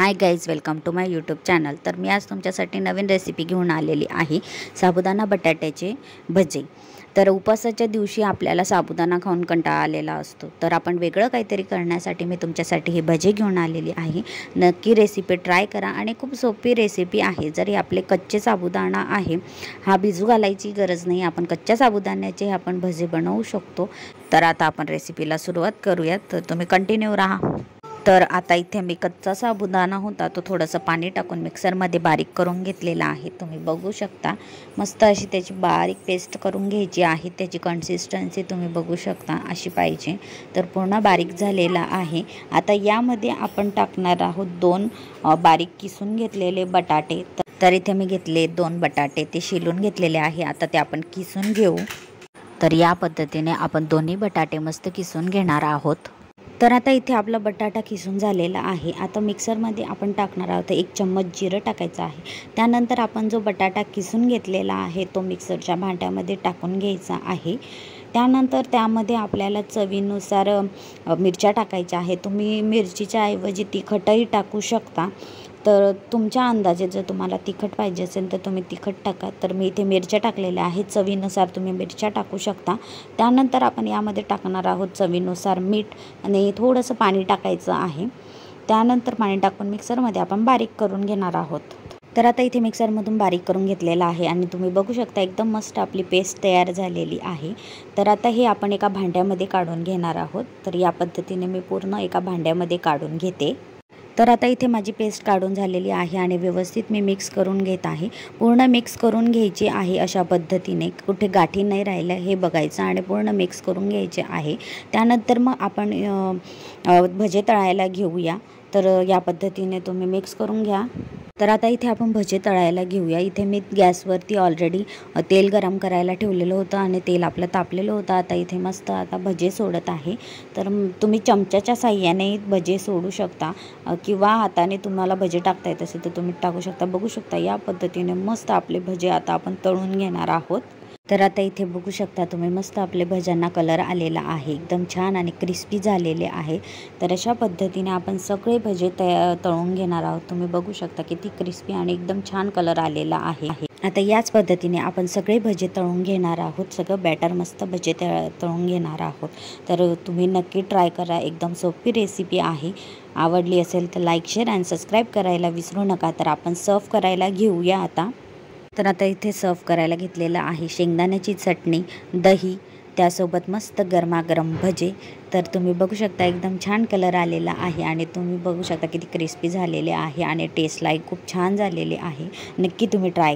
High guys, welcome to my YouTube channel. तर मी आज तुमच्यासाठी नवीन रेसिपी घेऊन आलेली आहे, साबुदाणा बटाट्याचे भजे। तर उपवासाच्या दिवशी आपल्याला साबुदाणा खाऊन कंटाळा आलेला असतो, तर आपण वेगळं काहीतरी करण्यासाठी मी तुमच्यासाठी हे भजे घेऊन आलेली आहे। नक्की रेसिपी ट्राय करा आणि खूप सोपी रेसिपी आहे। जरी आपले कच्चे साबुदाणा आहे, हा भिजू घालायची गरज नाही, आपण कच्च्या साबुदाण्याचे आपण भजे बनवू शकतो। तर आता आपण रेसिपीला सुरुवात करूयात, तर तुम्ही कंटिन्यू राहा। तर आता इथे मी कच्चा साबुदाणा होता तो थोडंसं पाणी टाकून मिक्सरमध्ये बारीक करून घेतलेला आहे। तुम्ही बघू शकता मस्त अशी त्याची बारीक पेस्ट करून घ्यायची आहे। त्याची कन्सिस्टन्सी तुम्ही बघू शकता अशी पाहिजे, तर पूर्ण बारीक झालेला आहे। आता यामध्ये आपण टाकणार आहोत 2 बारीक किसून घेतलेले बटाटे। तर इथे मी घेतले 2 बटाटे, ते शिलून घेतलेले आहे। आता ते आपण किसून घेऊ। तर या पद्धतीने आपण दोन्ही बटाटे मस्त किसून घेणार आहोत। तर आता इथे आपला बटाटा किसून झालेला आहे। आता मिक्सरमध्ये आपण टाकणार आहोत 1 चम्मच जिरं टाकायचं आहे। त्यानंतर आपण जो बटाटा किसून घेतलेला आहे तो मिक्सरच्या भांड्यामध्ये टाकून घ्यायचा आहे। त्यानंतर त्यामध्ये आपल्याला चवीनुसार मिरच्या टाकायच्या आहे। तुम्ही मिरचीच्या ऐवजी तिखटही टाकू शकता, तर तुमच्या अंदाजे जर तुम्हाला तिखट पाहिजे असेल तर तुम्ही तिखट टाका। तर मी इथे मिरच्या टाकलेल्या आहेत, चवीनुसार तुम्ही मिरच्या टाकू शकता। त्यानंतर आपण यामध्ये टाकणार आहोत चवीनुसार मीठ आणि थोडंसं पाणी टाकायचं आहे। त्यानंतर पाणी टाकून मिक्सरमध्ये आपण बारीक करून घेणार आहोत। तर आता इथे मिक्सरमधून बारीक करून घेतलेला आहे आणि तुम्ही बघू शकता एकदम मस्त आपली पेस्ट तयार झालेली आहे। तर आता हे आपण एका भांड्यामध्ये काढून घेणार आहोत। तर या पद्धतीने मी पूर्ण एका भांड्यामध्ये काढून घेते। तर आता इथे माझी पेस्ट काढून झालेली आहे आणि व्यवस्थित मी मिक्स करून घेत आहे। पूर्ण मिक्स करून घ्यायची आहे अशा पद्धतीने, कुठे गाठी नाही राहिलं हे बघायचं आणि पूर्ण मिक्स करून घ्यायचे आहे। त्यानंतर मग आपण भजे तळायला घेऊया। तर या पद्धतीने तुम्ही मिक्स करून घ्या। तर आता इथे आपण भजे तळायला घेऊया। इथे मी गॅसवरती ऑलरेडी तेल गरम करायला ठेवलेलं होतं आणि तेल आपलं तापलेलं होतं। आता इथे मस्त आता भजे सोडत आहे। तर तुम्ही चमच्याच्या साहाय्याने भजे सोडू शकता किंवा हाताने तुम्हाला भजे टाकता येत असेल तर तुम्ही टाकू शकता। बघू शकता या पद्धतीने मस्त आपले भजे आता आपण तळून घेणार आहोत। तर आता इथे बघू शकता तुम्ही मस्त आपले भज्यांना कलर आलेला आहे, एकदम छान आणि क्रिस्पी झालेले आहे। तर अशा पद्धतीने आपण सगळे भजे तळून घेणार आहोत। तुम्ही बघू शकता किती क्रिस्पी आणि एकदम छान कलर आलेला आहे। आता याच पद्धतीने आपण सगळे भजे तळून घेणार आहोत, सगळं बॅटर मस्त भजे तळून घेणार आहोत। तर तुम्ही नक्की ट्राय करा, एकदम सोपी रेसिपी आहे। आवडली असेल तर लाईक, शेअर आणि सबस्क्राईब करायला विसरू नका। तर आपण सर्व करायला घेऊया आता। तर आता इथे सर्व करायला घेतलेलं आहे शेंगदाण्याची चटणी, दही, त्यासोबत मस्त गरमागरम भजे। तर तुम्ही बघू शकता एकदम छान कलर आलेला आहे आणि तुम्ही बघू शकता किती क्रिस्पी झालेले आहे आणि टेस्टलाही खूप छान झालेले आहे। नक्की तुम्ही ट्राय